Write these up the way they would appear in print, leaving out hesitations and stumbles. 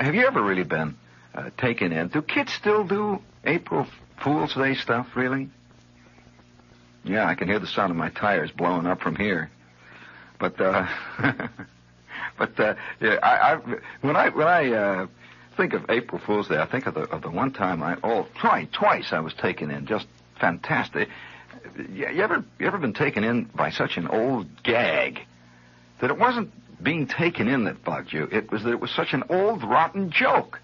have you ever really been taken in? Do kids still do April Fool's Day stuff, really? Yeah, I can hear the sound of my tires blowing up from here. But, yeah, when I think of April Fool's Day, I think of the one time twice I was taken in. Just fantastic. You ever been taken in by such an old gag that it wasn't being taken in that bugged you? It was that it was such an old, rotten joke.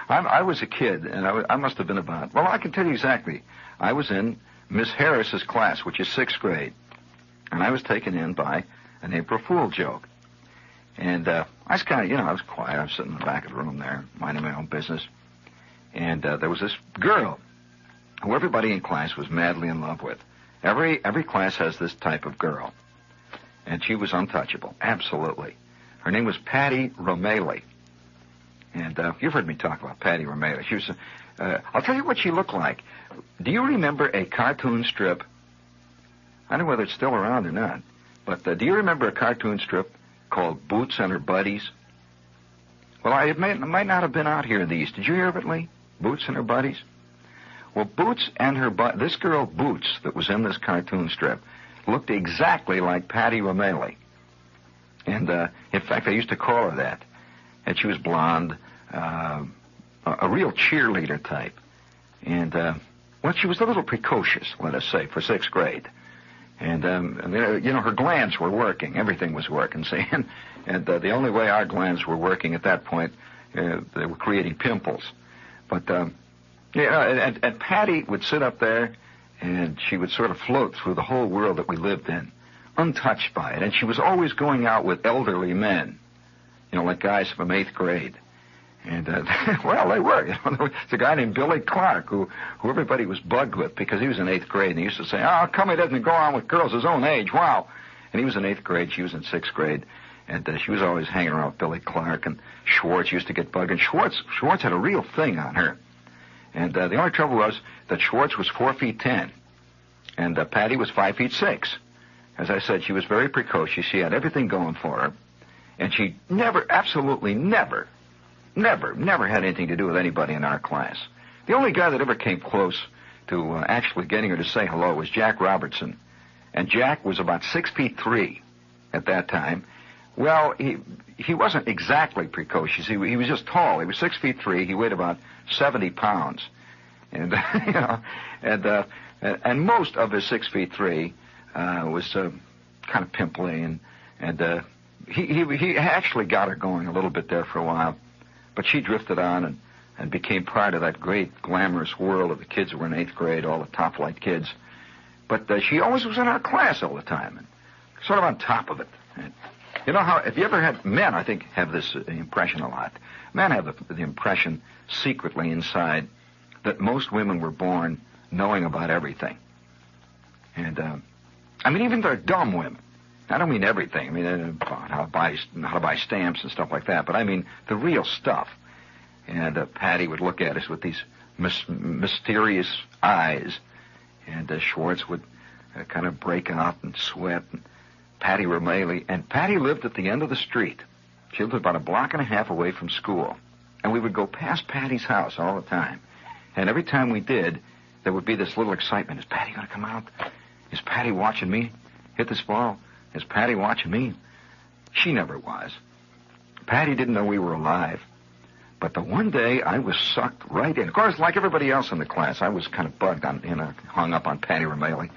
I was a kid, and I must have been about, well, I can tell you exactly. I was in Miss Harris's class, which is 6th grade, and I was taken in by an April Fool joke. And I was kind of, I was quiet. I was sitting in the back of the room there, minding my own business. And there was this girl who everybody in class was madly in love with. Every class has this type of girl. And she was untouchable, absolutely. Her name was Patty Romali. And you've heard me talk about Patty Romali. She was, I'll tell you what she looked like. Do you remember a cartoon strip? I don't know whether it's still around or not. But do you remember a cartoon strip called Boots and Her Buddies? Well, it might not have been out here in the East. Did you hear of it, Lee? Boots and Her Buddies? Well, Boots and her this girl Boots that was in this cartoon strip looked exactly like Patty Romali. And, in fact, I used to call her that. And she was blonde, a real cheerleader type. And, well, she was a little precocious, let us say, for 6th grade. And, her glands were working. Everything was working, see? And the only way our glands were working at that point, they were creating pimples. But, and Patty would sit up there, and she would sort of float through the whole world that we lived in, untouched by it. And she was always going out with elderly men, like guys from 8th grade. And, well, they were. There was a guy named Billy Clark who everybody was bugged with because he was in 8th grade. And he used to say, "Oh, come, he doesn't go on with girls his own age. Wow." And he was in 8th grade. She was in 6th grade. And she was always hanging around with Billy Clark. And Schwartz used to get bugged. And Schwartz had a real thing on her. And the only trouble was that Schwartz was 4 feet 10. And Patty was 5 feet 6. As I said, she was very precocious. She had everything going for her. And she absolutely never had anything to do with anybody in our class. The only guy that ever came close to actually getting her to say hello was Jack Robertson. And Jack was about 6 feet 3 at that time. Well, he wasn't exactly precocious. He was just tall. He was 6 feet 3. He weighed about 70 pounds. And, and most of his 6 feet 3 was kind of pimply. And he actually got her going a little bit there for a while. But she drifted on and became part of that great, glamorous world of the kids who were in 8th grade, all the top-flight kids. But she always was in our class all the time, and sort of on top of it. And you know how, if you ever had, men, I think, have this impression a lot. Men have the impression secretly inside that most women were born knowing about everything. And, even they're dumb women. I don't mean everything. I mean, how to buy stamps and stuff like that. But I mean the real stuff. And Patty would look at us with these mysterious eyes. And Schwartz would kind of break out and sweat. And Patty Romali. And Patty lived at the end of the street. She lived about a block and a half away from school. And we would go past Patty's house all the time. And every time we did, there would be this little excitement. Is Patty going to come out? Is Patty watching me hit this ball? Is Patty watching me? She never was. Patty didn't know we were alive. But the one day I was sucked right in. Of course, like everybody else in the class, I was kind of bugged on, hung up on Patty Romali.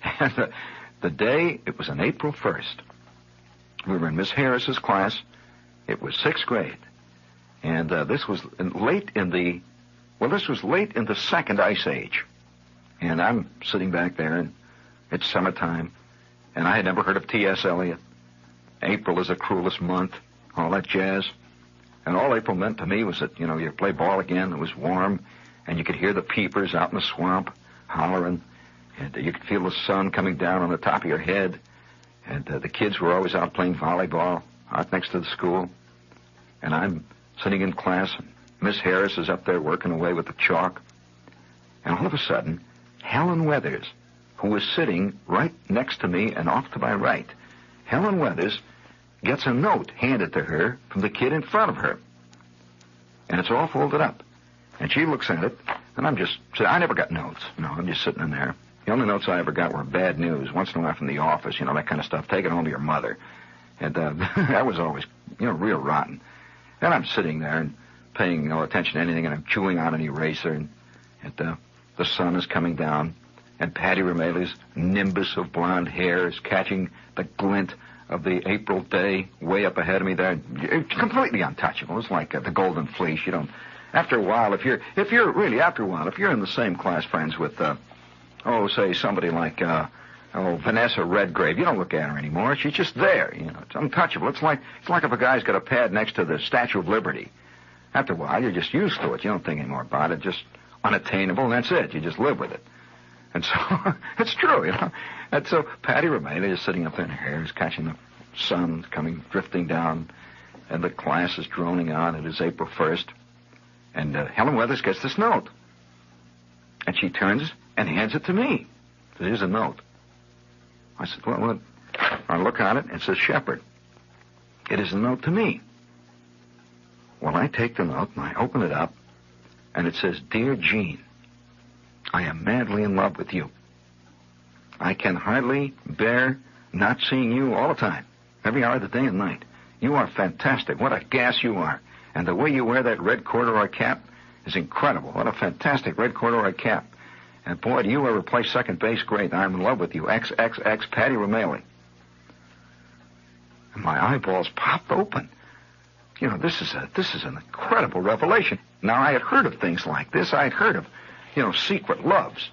And the day, it was on April 1st. We were in Miss Harris's class. It was 6th grade. And this was late in the second ice age. And I'm sitting back there, and it's summertime. And I had never heard of T.S. Eliot. April is the cruelest month, all that jazz. And all April meant to me was that, you play ball again, it was warm, and you could hear the peepers out in the swamp hollering, and you could feel the sun coming down on the top of your head, and the kids were always out playing volleyball out next to the school. And I'm sitting in class, and Miss Harris is up there working away with the chalk. And all of a sudden, Helen Weathers, who was sitting right next to me and off to my right, Helen Weathers gets a note handed to her from the kid in front of her. and it's all folded up. And she looks at it, and I never got notes. No, I'm just sitting in there. The only notes I ever got were bad news, once in a while from the office, that kind of stuff. Take it home to your mother. And that was always, real rotten. And I'm sitting there and paying no attention to anything, and I'm chewing on an eraser, and the sun is coming down, and Patty Rameli's nimbus of blonde hair is catching the glint of the April day way up ahead of me there. It's completely untouchable. It's like the golden fleece. After a while, if you're in the same class, friends, with, say somebody like, Vanessa Redgrave, you don't look at her anymore. She's just there. It's untouchable. It's like if a guy's got a pad next to the Statue of Liberty. After a while, you're just used to it. You don't think anymore about it. Just unattainable, and that's it. You just live with it. And so, it's true, And so, Patty Rameli is sitting up there, and her hair is catching the sun drifting down, and the class is droning on. It is April 1st. And Helen Weathers gets this note. And she turns and hands it to me. Says, here's a note. I said, what? I look on it, and it says, Shepard. It is a note to me. Well, I take the note, and I open it up, and it says, Dear Jean, I am madly in love with you. I can hardly bear not seeing you all the time, every hour of the day and night. You are fantastic. What a gas you are. And the way you wear that red corduroy cap is incredible. What a fantastic red corduroy cap. And boy, do you ever play second base great. I'm in love with you. XXX Patty Rameli. And my eyeballs popped open. This is an incredible revelation. Now, I had heard of things like this. I had heard of, secret loves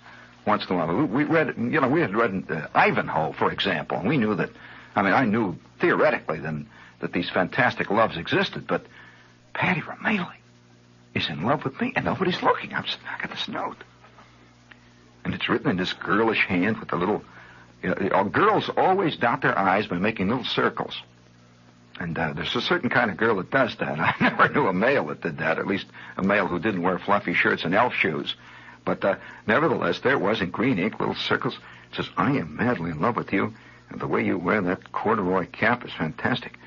once in a while. We had read Ivanhoe, for example, and we knew that, I knew theoretically then that these fantastic loves existed, but Patty Rameli is in love with me, and nobody's looking. I got this note. And it's written in this girlish hand with a little... girls always dot their I's by making little circles. And there's a certain kind of girl that does that. I never knew a male that did that, at least a male who didn't wear fluffy shirts and elf shoes. But nevertheless, there it was in green ink, little circles. It says, I am madly in love with you, and the way you wear that corduroy cap is fantastic.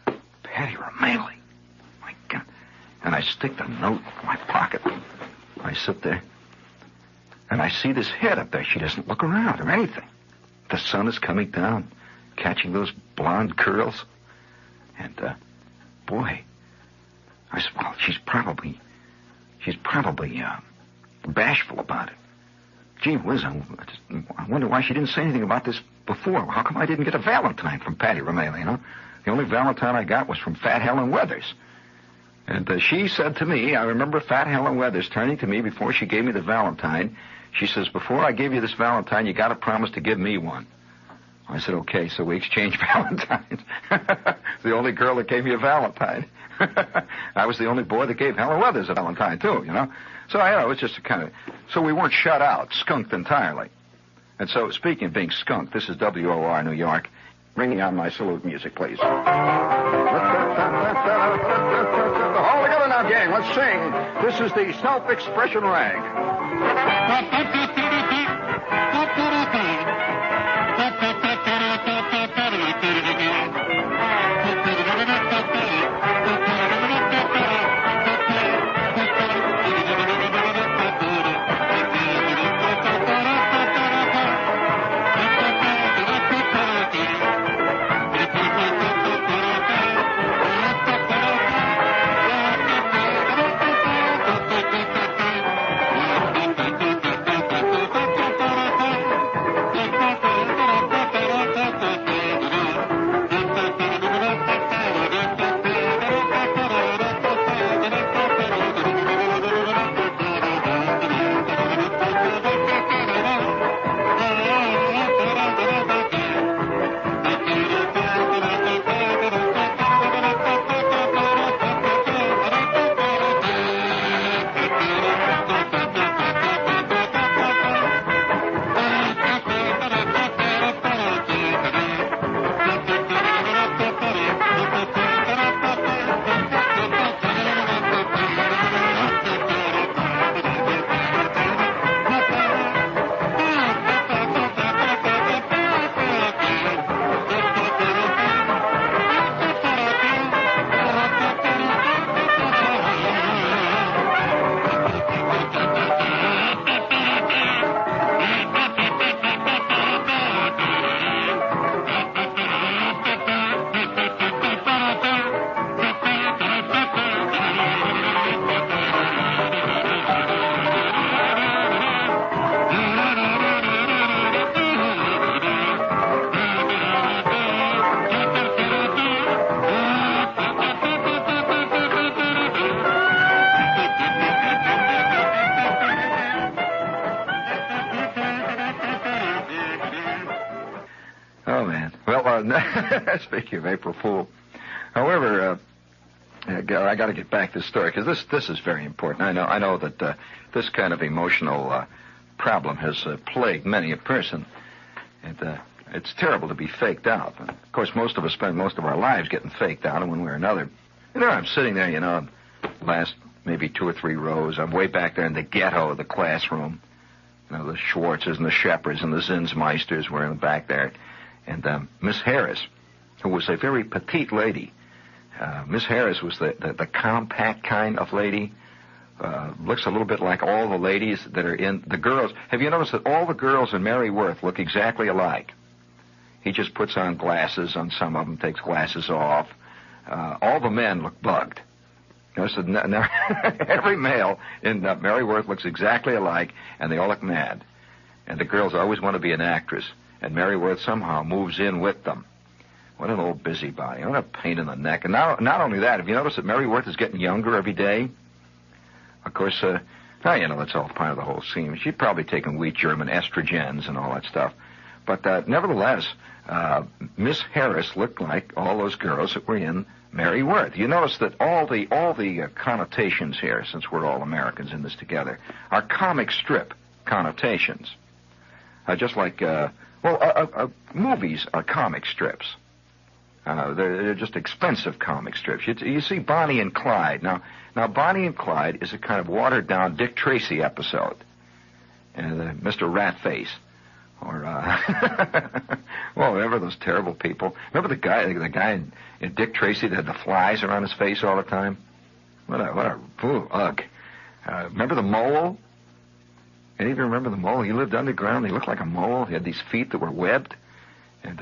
Whew! Patty Rameli. My God. And I stick the note in my pocket. I sit there, and I see this head up there. She doesn't look around or anything. The sun is coming down, catching those blonde curls. And, boy, I said, well, she's probably bashful about it. Gee whiz, I wonder why she didn't say anything about this before. How come I didn't get a Valentine from Patty Rameli, The only Valentine I got was from Fat Helen Weathers. And she said to me, I remember Fat Helen Weathers turning to me before she gave me the Valentine. She says, before I give you this Valentine, you got to promise to give me one. I said, okay, so we exchanged Valentines. The only girl that gave me a Valentine. I was the only boy that gave Helen Weathers a Valentine, too, So, it was just so we weren't shut out, skunked entirely. And so, speaking of being skunked, this is WOR New York. Bringing on my salute music, please. All together now, gang, let's sing. This is the Self-Expression Rag. Speaking of April Fool. However, I got to get back to this story because this is very important. I know that this kind of emotional problem has plagued many a person, and it's terrible to be faked out. And of course, most of us spend most of our lives getting faked out in one way or another. And there I'm sitting there, last maybe 2 or 3 rows. I'm way back there in the ghetto of the classroom. The Schwartzes and the Shepherds and the Zinsmeisters were in the back there. And Miss Harris, who was a very petite lady. Miss Harris was the compact kind of lady. Looks a little bit like all the ladies that are in the girls. Have you noticed that all the girls in Mary Worth look exactly alike? He just puts on glasses on some of them, takes glasses off. All the men look bugged. Every male in Mary Worth looks exactly alike, and they all look mad. And the girls always want to be an actress, and Mary Worth somehow moves in with them. What an old busybody. What a pain in the neck. And not only that, have you noticed that Mary Worth is getting younger every day? Of course, that's all part of the whole scene. She'd probably taken wheat German estrogens and all that stuff. But nevertheless, Miss Harris looked like all those girls that were in Mary Worth. You notice that all the connotations here, since we're all Americans in this together, are comic strip connotations. Just like, movies are comic strips. They're just expensive comic strips. You see Bonnie and Clyde. Now Bonnie and Clyde is a kind of watered-down Dick Tracy episode. And Mr. Ratface. Or, remember those terrible people? Remember the guy in Dick Tracy that had the flies around his face all the time? Ugh. Remember the mole? Any of you remember the mole? He lived underground. He looked like a mole. He had these feet that were webbed. And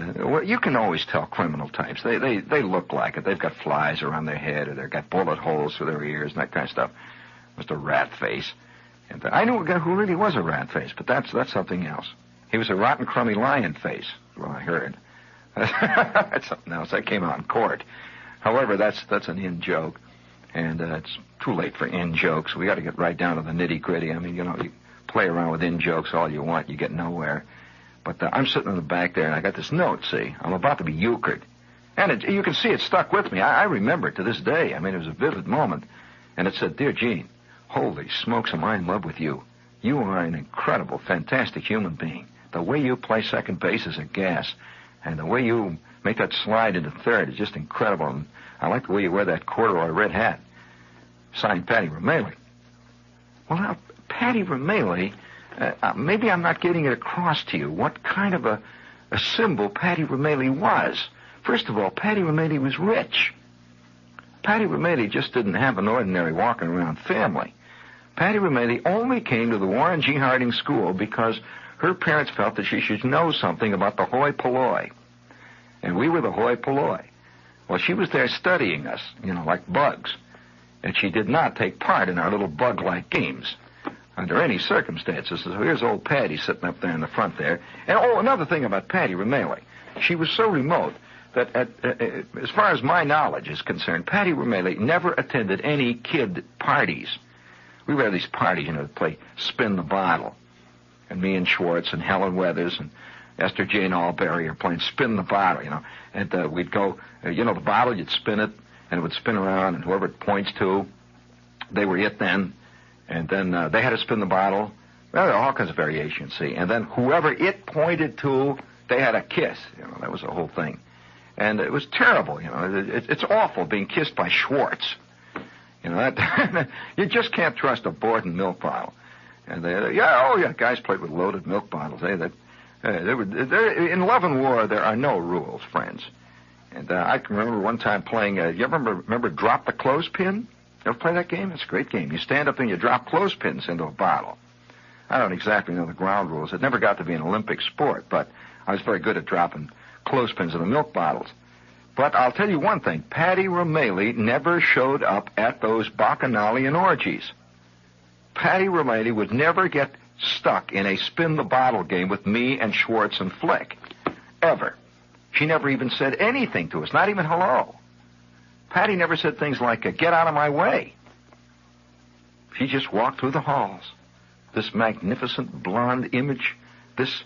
you can always tell criminal types. They look like it. They've got flies around their head, or they've got bullet holes for their ears, and that kind of stuff. Mr. Ratface. And I knew a guy who really was a Ratface, but that's something else. He was a rotten, crummy lion face, well, I heard. That's something else. That came out in court. However, that's an in-joke, and it's too late for in-jokes. We got to get right down to the nitty-gritty. I mean, you play around with in-jokes all you want, you get nowhere. But I'm sitting in the back there, and I got this note, see? I'm about to be euchred. And you can see it stuck with me. I remember it to this day. I mean, it was a vivid moment. And it said, "Dear Gene, holy smokes, am I in love with you. You are an incredible, fantastic human being. The way you play second base is a gas. And the way you make that slide into third is just incredible. And I like the way you wear that corduroy red hat." Signed, Patty Romele. Well, now, Patty Romele, maybe I'm not getting it across to you what kind of a symbol Patty Romele was. First of all, Patty Romele was rich. Patty Romele just didn't have an ordinary walking around family. Patty Romele only came to the Warren G. Harding School because her parents felt that she should know something about the hoi polloi. And we were the hoi polloi. Well, she was there studying us, like bugs. And she did not take part in our little bug-like games under any circumstances. So here's old Patty sitting up there in the front there. And, another thing about Patty Romele. She was so remote that, as far as my knowledge is concerned, Patty Romele never attended any kid parties. We would have these parties, to play spin the bottle. And me and Schwartz and Helen Weathers and Esther Jane Alberry are playing spin the bottle, And we'd go, the bottle, you'd spin it, and it would spin around, and whoever it points to, they were it then. And then they had to spin the bottle. Well, there are all kinds of variations, see. And then whoever it pointed to, they had a kiss. That was the whole thing. And it was terrible, It's awful being kissed by Schwartz. You just can't trust a Borden milk bottle. And guys played with loaded milk bottles. In Love and War, there are no rules, friends. And I can remember one time playing. You remember Drop the Clothespin? You ever play that game? It's a great game. You stand up and you drop clothespins into a bottle. I don't exactly know the ground rules. It never got to be an Olympic sport, but I was very good at dropping clothespins in the milk bottles. But I'll tell you one thing. Patty Romele never showed up at those bacchanalian orgies. Patty Romele would never get stuck in a spin-the-bottle game with me and Schwartz and Flick. Ever. She never even said anything to us, not even hello. Patty never said things like, "Get out of my way." She just walked through the halls. This magnificent blonde image, this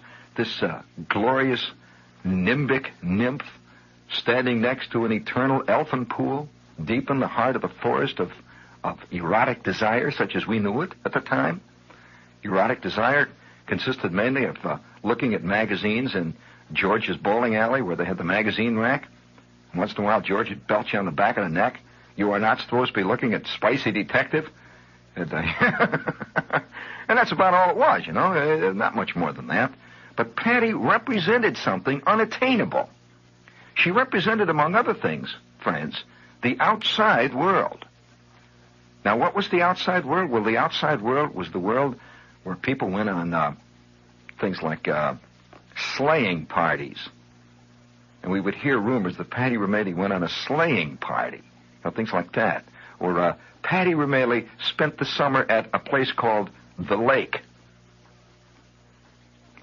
glorious nimbic nymph standing next to an eternal elfin pool, deep in the heart of the forest of erotic desire, such as we knew it at the time. Erotic desire consisted mainly of looking at magazines in George's bowling alley where they had the magazine rack. Once in a while, George would belch you on the back of the neck. You are not supposed to be looking at Spicy Detective. And that's about all it was, not much more than that. But Patty represented something unattainable. She represented, among other things, friends, the outside world. Now, what was the outside world? Well, the outside world was the world where people went on things like sleighing parties. And we would hear rumors that Patty Romaley went on a sleighing party, things like that. Or Patty Romaley spent the summer at a place called The Lake.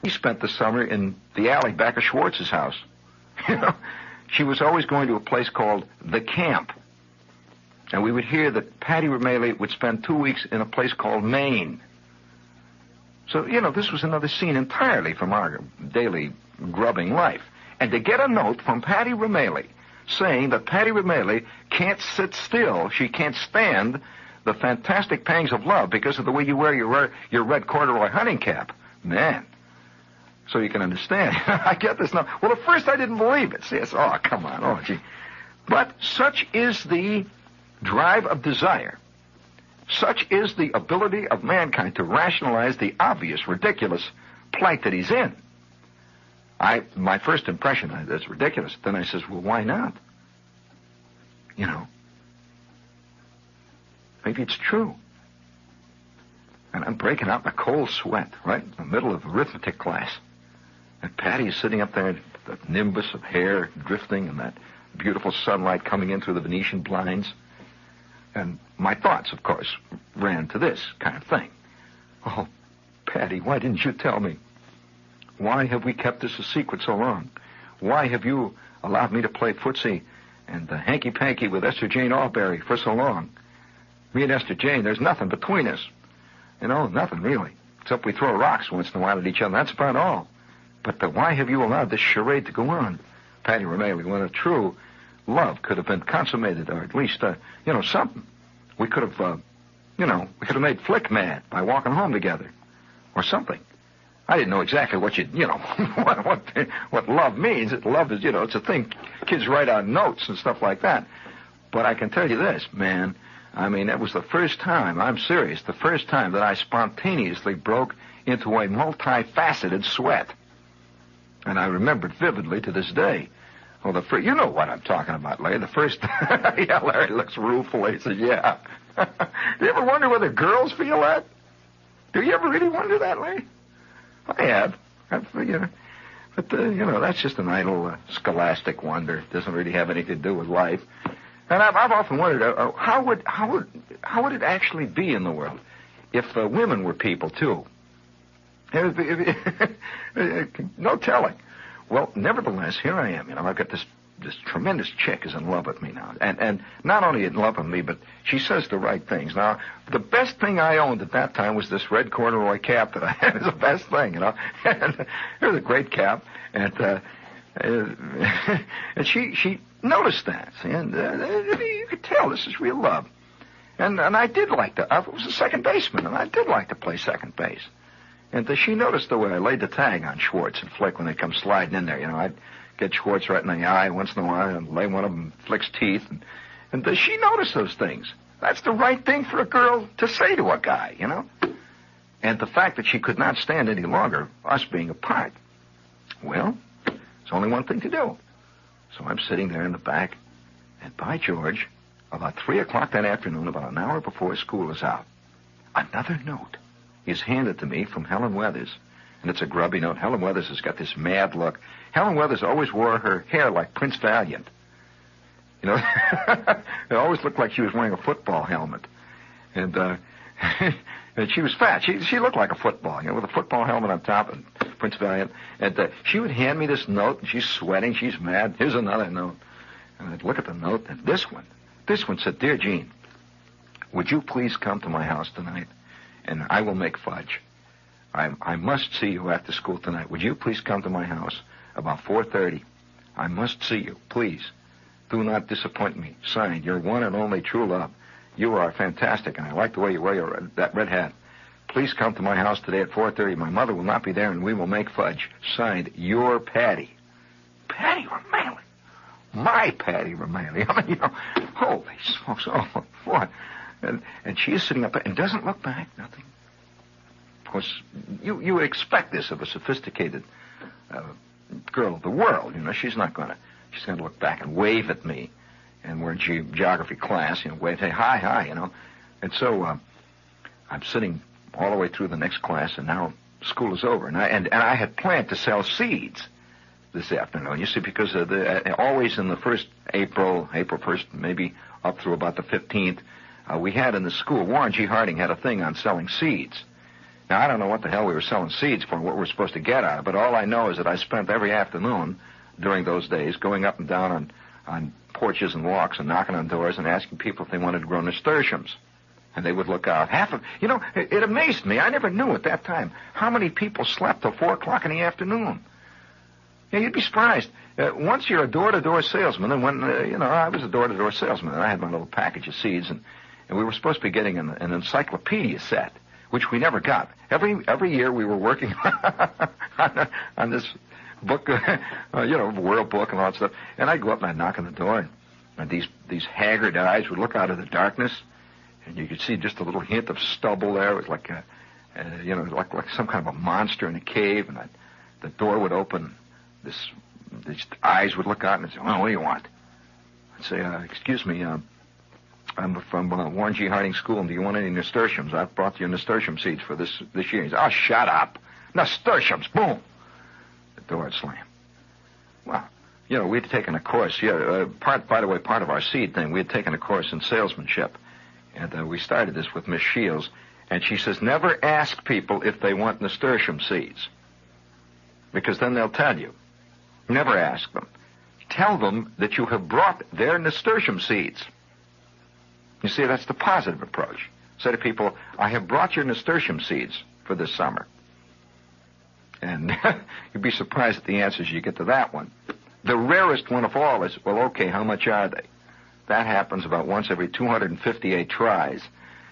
He spent the summer in the alley back of Schwartz's house. She was always going to a place called The Camp. And we would hear that Patty Romaley would spend 2 weeks in a place called Maine. So, this was another scene entirely from our daily grubbing life. And to get a note from Patty Romaley saying that Patty Romaley can't sit still, she can't stand the fantastic pangs of love because of the way you wear your red corduroy hunting cap. Man. So you can understand. I get this now. Well, at first I didn't believe it. See, come on. Oh, gee. But such is the drive of desire. Such is the ability of mankind to rationalize the obvious, ridiculous plight that he's in. My first impression, that's ridiculous. Then I says, well, why not? Maybe it's true. And I'm breaking out in a cold sweat, right in the middle of arithmetic class. And Patty is sitting up there, the nimbus of hair drifting and that beautiful sunlight coming in through the Venetian blinds. And my thoughts, of course, ran to this kind of thing. Oh, Patty, why didn't you tell me? Why have we kept this a secret so long? Why have you allowed me to play footsie and hanky-panky with Esther Jane Alberry for so long? Me and Esther Jane, there's nothing between us. Nothing really. Except we throw rocks once in a while at each other. That's about all. But why have you allowed this charade to go on? Patty Romaley, when a true love could have been consummated, or at least, something. We could have, we could have made Flick mad by walking home together. Or something. I didn't know exactly what what love means. Love is, it's a thing kids write on notes and stuff like that. But I can tell you this, man. That was the first time, I'm serious, the first time that I spontaneously broke into a multifaceted sweat. And I remember it vividly to this day. Well, you know what I'm talking about, Larry. The first, yeah, Larry looks ruefully. He says, yeah. Do you ever wonder whether girls feel that? Do you ever really wonder that, Larry? I have. But that's just an idle scholastic wonder. It doesn't really have anything to do with life. And I've often wondered, how would it actually be in the world if women were people, too? No telling. Well, nevertheless, here I am. I've got this tremendous chick is in love with me now. And not only in love with me, but she says the right things. Now, the best thing I owned at that time was this red corduroy cap that I had. It was the best thing, And it was a great cap. And she noticed that. And you could tell this is real love. And I did like to. I was a second baseman, and I did like to play second base. And she noticed the way I laid the tag on Schwartz and Flick when they come sliding in there. I'd get Schwartz right in the eye once in a while and lay one of them Flick's teeth. And she noticed those things. That's the right thing for a girl to say to a guy, And the fact that she could not stand any longer us being apart. Well, there's only one thing to do. So I'm sitting there in the back, and by George, about 3 o'clock that afternoon, about an hour before school is out, another note is handed to me from Helen Weathers. And it's a grubby note. Helen Weathers has got this mad look. Helen Weathers always wore her hair like Prince Valiant. It always looked like she was wearing a football helmet. And and she was fat. She looked like a football, with a football helmet on top and Prince Valiant. And she would hand me this note, and she's sweating. She's mad. Here's another note. And I'd look at the note, and this one said, Dear Gene, would you please come to my house tonight? And I will make fudge. I must see you after school tonight. Would you please come to my house about 4:30? I must see you. Please, do not disappoint me. Signed, your one and only true love. You are fantastic, and I like the way you wear that red hat. Please come to my house today at 4:30. My mother will not be there, and we will make fudge. Signed, your Patty. Patty Romali. My Patty Romali. I mean, holy smokes. Oh, what? And she is sitting up and doesn't look back, nothing. Of course, you would expect this of a sophisticated girl of the world. She's going to look back and wave at me. And we're in geography class, wave, hey, hi, And so I'm sitting all the way through the next class, and now school is over. And I had planned to sell seeds this afternoon, you see, because always in the first April 1st, maybe up through about the 15th, we had in the school, Warren G. Harding had a thing on selling seeds. Now, I don't know what the hell we were selling seeds for, what we're supposed to get out of it, but all I know is that I spent every afternoon during those days going up and down on porches and walks and knocking on doors and asking people if they wanted to grow nasturtiums. And they would look out. It amazed me. I never knew at that time how many people slept till 4 o'clock in the afternoon. Yeah, you'd be surprised. Once you're a door-to-door salesman, and when, I was a door-to-door salesman, and I had my little package of seeds, and we were supposed to be getting an encyclopedia set, which we never got. Every year we were working on this book, world book and all that stuff. And I'd go up and I'd knock on the door, and these haggard eyes would look out of the darkness, and you could see just a little hint of stubble there. It was like like some kind of a monster in a cave, and the door would open. These eyes would look out and say, "Well, what do you want?" I'd say, "Excuse me, I'm from Warren G. Harding School, and do you want any nasturtiums? I've brought you nasturtium seeds for this year." He said, "Oh, shut up. Nasturtiums." Boom. The door would slam. Well, we'd taken a course. By the way, part of our seed thing, we had taken a course in salesmanship. And we started this with Miss Shields. And she says, never ask people if they want nasturtium seeds, because then they'll tell you. Never ask them. Tell them that you have brought their nasturtium seeds. You see, that's the positive approach. Say to people, I have brought your nasturtium seeds for this summer. And you'd be surprised at the answers you get to that one. The rarest one of all is, well, okay, how much are they? That happens about once every 258 tries.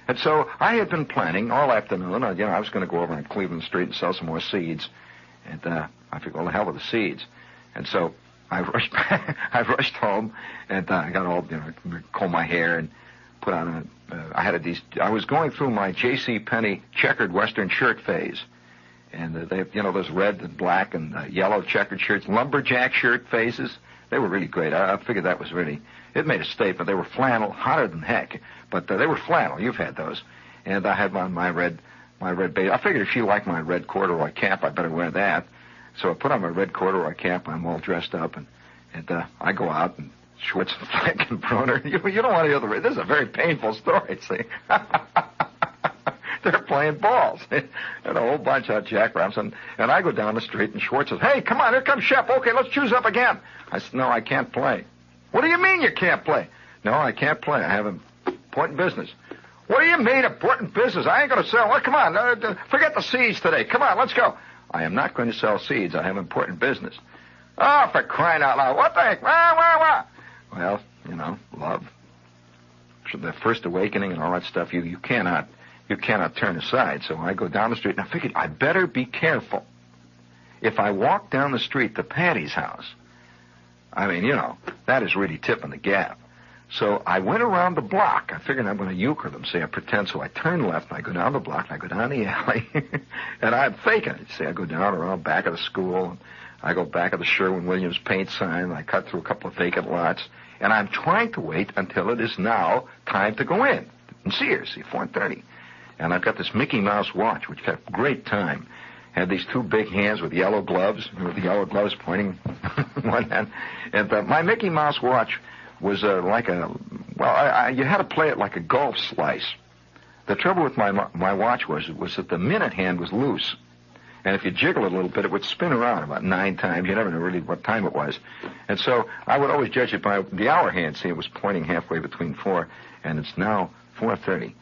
And so I had been planning all afternoon. I was going to go over on Cleveland Street and sell some more seeds. And I figured, well, the hell with the seeds. And so I rushed home, and I got all, comb my hair and put on I was going through my J.C. Penney checkered Western shirt phase. And they have, those red and black and yellow checkered shirts, lumberjack shirt phases. They were really great. I figured that was really, it made a statement. They were flannel, hotter than heck, but they were flannel. You've had those. And I had on my red base. I figured if she liked my red corduroy cap, I better wear that. So I put on my red corduroy cap. I'm all dressed up, and I go out, and Schwartz and Fleck and Broner. You don't want to hear the rest. This is a very painful story, see. They're playing balls. And a whole bunch of jackrabbits. And I go down the street, and Schwartz says, hey, come on, here comes Shep. Okay, let's choose up again. I said, no, I can't play. What do you mean you can't play? No, I can't play. I have important business. What do you mean important business? I ain't going to sell. Well, come on, forget the seeds today. Come on, let's go. I am not going to sell seeds. I have important business. Oh, for crying out loud. What the heck? Well, love. The first awakening and all that stuff, you cannot turn aside. So I go down the street, and I figured I better be careful. If I walk down the street to Patty's house, that is really tipping the gap. So I went around the block. I figured I'm going to euchre them, say I pretend. So I turn left, and I go down the block, and I go down the alley, and I'm faking it. See, I go down around back of the school, and I go back of the Sherwin-Williams paint sign, and I cut through a couple of vacant lots, and I'm trying to wait until it is now time to go in. And Sears, 4:30. And I've got this Mickey Mouse watch, which kept great time. Had these two big hands with yellow gloves, with the yellow gloves pointing one hand. And my Mickey Mouse watch was you had to play it like a golf slice. The trouble with my watch was that the minute hand was loose. And if you jiggle it a little bit, it would spin around about 9 times. You never knew really what time it was. And so I would always judge it by the hour hand. See, it was pointing halfway between 4, and it's now 4:30.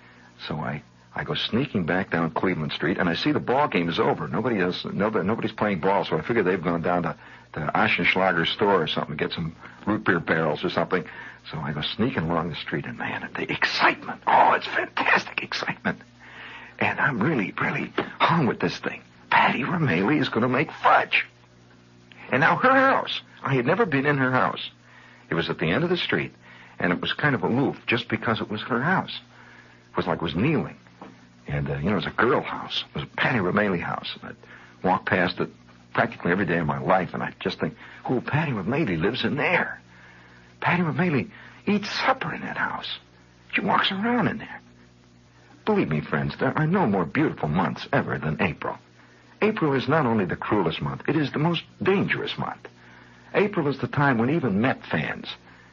So I I go sneaking back down Cleveland Street, and I see the ball game is over. Nobody's playing ball, so I figure they've gone down to Aschenschlager's store or something to get some root beer barrels or something. So I go sneaking along the street, and man, the excitement. Oh, it's fantastic excitement. And I'm really, really hung with this thing. Patty Romali is going to make fudge. And now her house, I had never been in her house. It was at the end of the street, and it was kind of aloof just because it was her house. It was like it was kneeling. And, it was a girl house. It was a Patty Romali house. And I'd walk past it practically every day of my life, and I'd just think, oh, Patty Romali lives in there. Patty Romali eats supper in that house. She walks around in there. Believe me, friends, there are no more beautiful months ever than April. April is not only the cruelest month, it is the most dangerous month. April is the time when even Met fans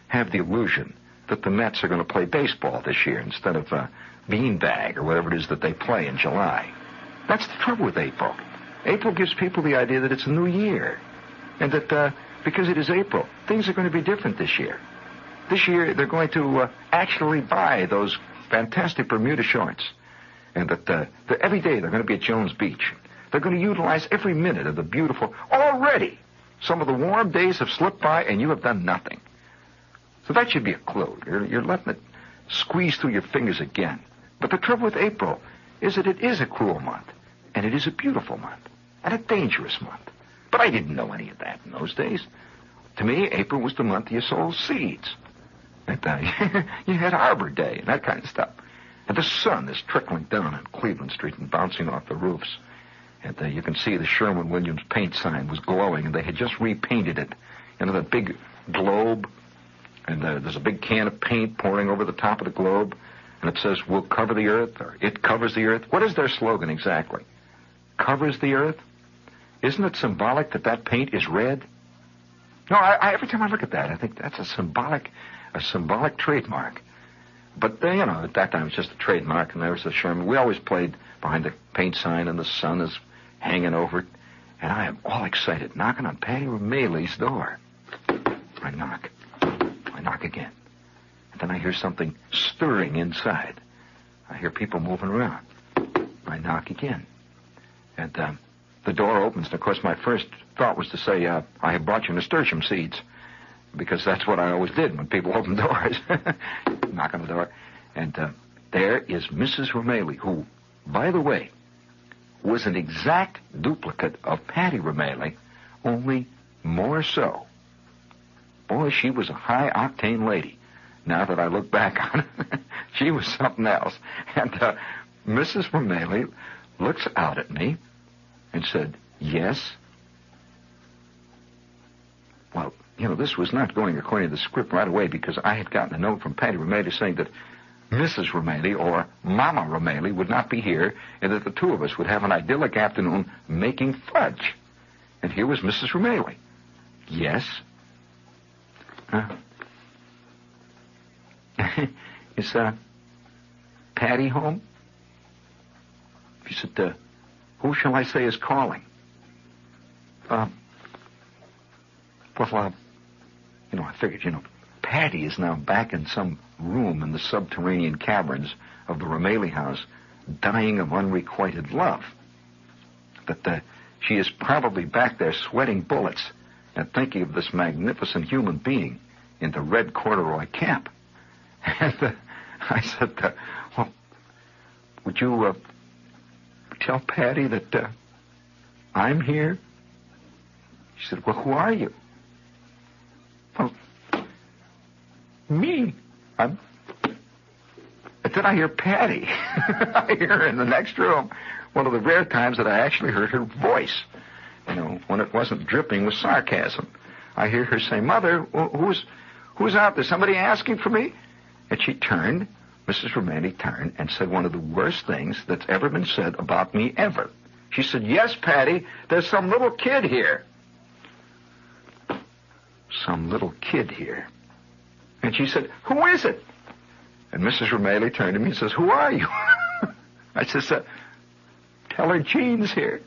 have the illusion that the Mets are going to play baseball this year instead of beanbag or whatever it is that they play in July. That's the trouble with April. April gives people the idea that it's a new year, and that because it is April, things are going to be different this year. This year, they're going to actually buy those fantastic Bermuda shorts, and that every day they're going to be at Jones Beach. They're going to utilize every minute of the beautiful... Already, some of the warm days have slipped by, and you have done nothing. So that should be a clue. You're letting it squeeze through your fingers again. But the trouble with April is that it is a cruel month, and it is a beautiful month, and a dangerous month. But I didn't know any of that in those days. To me, April was the month you sowed seeds. And you had Arbor Day and that kind of stuff. And the sun is trickling down on Cleveland Street and bouncing off the roofs. And you can see the Sherwin-Williams paint sign was glowing, and they had just repainted it. The big globe, and there's a big can of paint pouring over the top of the globe, and it says, "We'll cover the earth," or "It covers the earth." What is their slogan exactly? Covers the earth? Isn't it symbolic that paint is red? No, every time I look at that, I think that's a symbolic trademark. But, at that time it was just a trademark, and there was the Sherman. We always played behind the paint sign, and the sun is hanging over it. And I am all excited, knocking on Patty Romali's door. I knock again. And then I hear something stirring inside. I hear people moving around. I knock again. And the door opens, and of course my first thought was to say, I have brought you nasturtium seeds. Because that's what I always did when people opened doors. Knock on the door. And there is Mrs. Romali, who, by the way, was an exact duplicate of Patty Romali, only more so. Boy, she was a high-octane lady. Now that I look back on it, she was something else. And Mrs. Romali looks out at me and said, "Yes." Well, this was not going according to the script right away, because I had gotten a note from Patty Romali saying that Mrs. Romali, or Mama Romali, would not be here, and that the two of us would have an idyllic afternoon making fudge. And here was Mrs. Romali. "Yes." Is Patty home? He said, "Who shall I say is calling?" I figured, Patty is now back in some room in the subterranean caverns of the Romali house, dying of unrequited love. That she is probably back there sweating bullets and thinking of this magnificent human being in the red corduroy cap. And I said, "Well, would you tell Patty that I'm here?" She said, "Well, who are you?" "Well, me. And then I hear Patty. I hear her in the next room. One of the rare times that I actually heard her voice. When it wasn't dripping with sarcasm. I hear her say, "Mother, who's out there? Somebody asking for me?" And she turned, Mrs. Romali turned, and said one of the worst things that's ever been said about me ever. She said, "Yes, Patty, there's some little kid here." Some little kid here. And she said, "Who is it?" And Mrs. Romali turned to me and says, "Who are you?" I said, "Tell her Jean's here."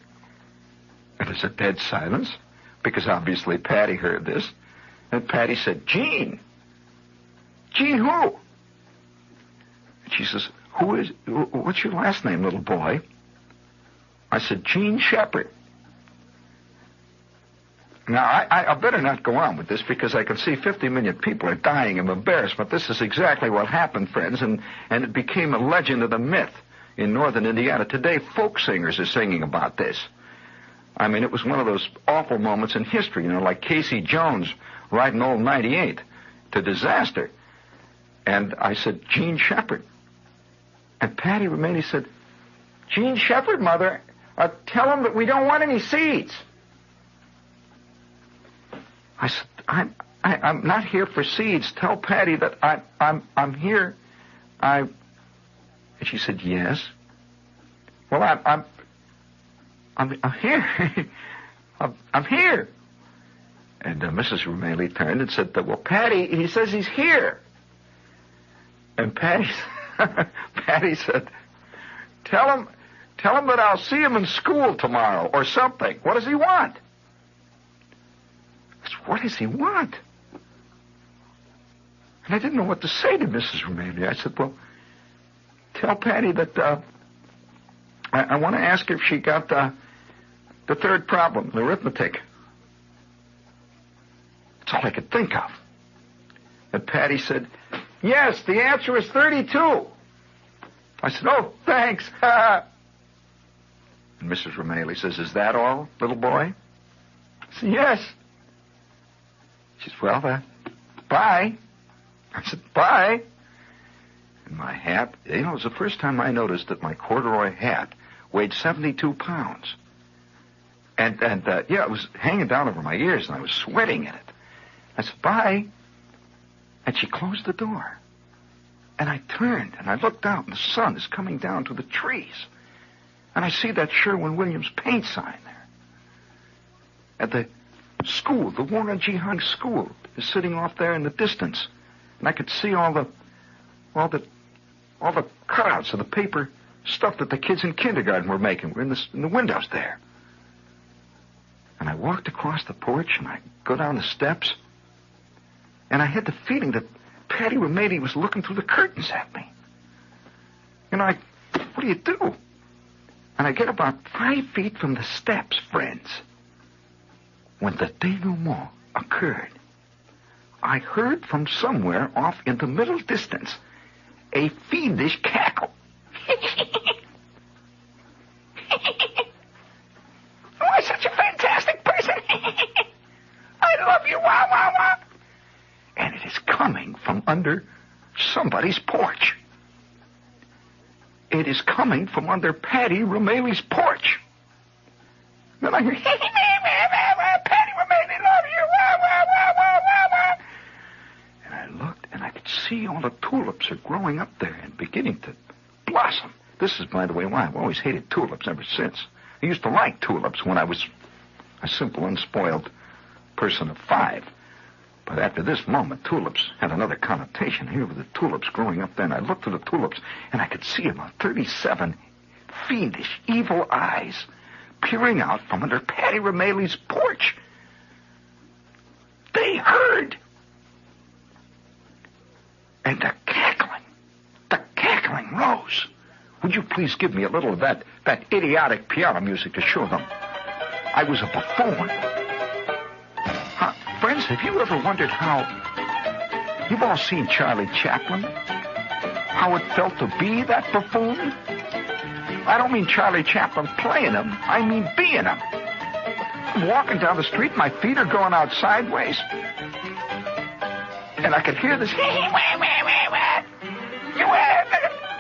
And there's a dead silence, because obviously Patty heard this. And Patty said, "Jean? Jean who?" And she says, what's your last name, little boy? I said, Gene Shepherd. Now, I better not go on with this because I can see 50 million people are dying of embarrassment. This is exactly what happened, friends, and it became a legend of the myth in northern Indiana. Today, folk singers are singing about this. I mean, it was one of those awful moments in history, like Casey Jones riding old 98 to disaster. And I said, Gene Shepherd. And Patty Romani said, Gene Shepherd, Mother, tell him that we don't want any seeds. I said, I'm not here for seeds. Tell Patty that I'm here. And she said, yes. Well, I'm here. I'm here. And Mrs. Romali turned and said, well, Patty, he says he's here. And Patty said, tell him that I'll see him in school tomorrow or something. What does he want? I said, what does he want? And I didn't know what to say to Mrs. Romali. I said, well, tell Patty that I want to ask her if she got the third problem, the arithmetic. That's all I could think of. And Patty said, yes, the answer is 32. I said, oh, thanks. And Mrs. Romali says, is that all, little boy? I said, yes. She said, well, bye. I said, bye. And my hat, it was the first time I noticed that my corduroy hat weighed 72 pounds. And it was hanging down over my ears, and I was sweating in it. I said, bye. And she closed the door. And I turned, and I looked out, and the sun is coming down to the trees. And I see that Sherwin-Williams paint sign there. At the school, the Warren G. Hung School, is sitting off there in the distance. And I could see all the cutouts of the paper stuff that the kids in kindergarten were making were in the windows there. And I walked across the porch, and I go down the steps, and I had the feeling that Patty Romani was looking through the curtains at me. What do you do? And I get about 5 feet from the steps, friends. When the denouement occurred, I heard from somewhere off in the middle distance a fiendish cackle. Oh, such a fantastic person. I love you, wah, wah, wah. And it is coming from under somebody's porch. It is coming from under Patty Romali's porch. Then I hear, Patty Romali, love you, wah, wah, wah, wah, wah, wah. And I looked, and I could see all the tulips are growing up there and beginning to blossom. This is, by the way, why I've always hated tulips ever since. I used to like tulips when I was a simple, unspoiled person of 5. But after this moment, tulips had another connotation. Here were the tulips growing up there, and I looked at the tulips, and I could see about 37 fiendish, evil eyes peering out from under Patty Romali's porch. They heard. And the cackling rose. Would you please give me a little of that idiotic piano music to show them I was a buffoon? Friends, have you ever wondered how... You've all seen Charlie Chaplin? How it felt to be that buffoon? I don't mean Charlie Chaplin playing him. I mean being him. I'm walking down the street, my feet are going out sideways. And I could hear this...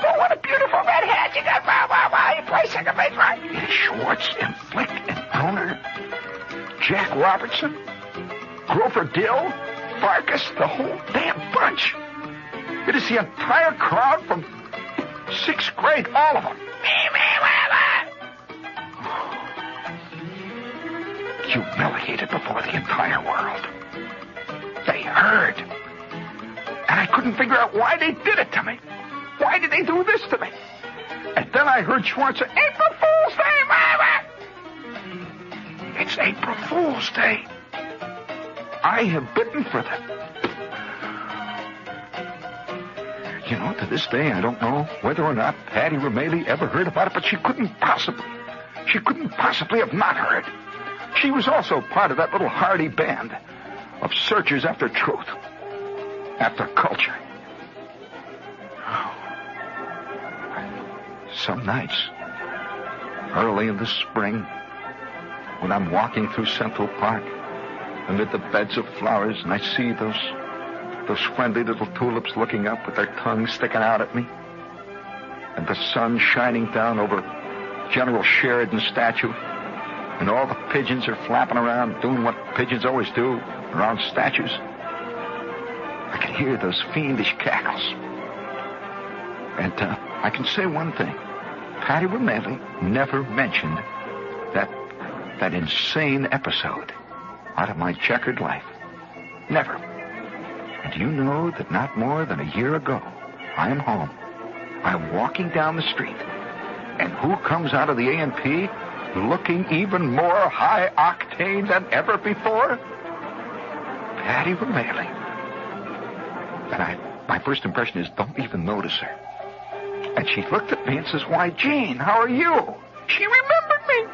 Oh, what a beautiful red hat you got. Wow, wow, wow. You play second base, right? It's Schwartz and Flick and Brunner, Jack Robertson, Grover Dill, Farkas, the whole damn bunch. It is the entire crowd from 6th grade, all of them. Humiliated before the entire world. They heard. And I couldn't figure out why they did it to me. Why did they do this to me? And then I heard Schwartz say, April Fool's Day, It's April Fool's Day. I have bitten for them. You know, to this day, I don't know whether or not Patty Romaley ever heard about it, but she couldn't possibly have not heard. She was also part of that little hardy band of searchers after truth, after culture. Some nights, early in the spring, when I'm walking through Central Park amid the beds of flowers, and I see those friendly little tulips looking up with their tongues sticking out at me, and the sun shining down over General Sheridan's statue, and all the pigeons are flapping around, doing what pigeons always do around statues. I can hear those fiendish cackles. And I can say one thing. Patty Romaley never mentioned that insane episode out of my checkered life. Never. And do you know that not more than a year ago, I am home. I'm walking down the street. And who comes out of the A&P looking even more high-octane than ever before? Patty Romaley. And my first impression is, don't even notice her. And she looked at me and says, "Why, Gene, how are you?" She remembered me.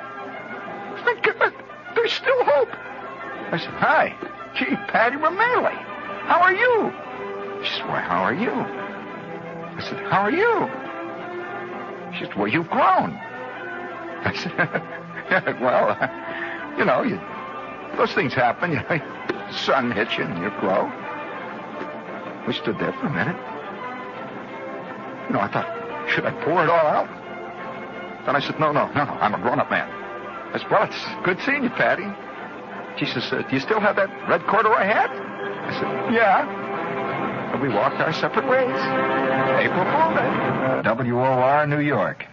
Thank God, there's still hope. I said, "Hi, gee, Patty Romaley. How are you?" She said, "Why, how are you?" I said, "How are you?" She said, "Well, you've grown." I said, "Well, you know, those things happen. You know, the sun hits you and you grow." We stood there for a minute. You know, I thought, should I pour it all out? Then I said, no, I'm a grown-up man. I said, "Well, it's good seeing you, Patty." She says, "Do you still have that red corduroy hat?" I said, "Yeah." And we walked our separate ways. April Fool's Day. WOR, New York.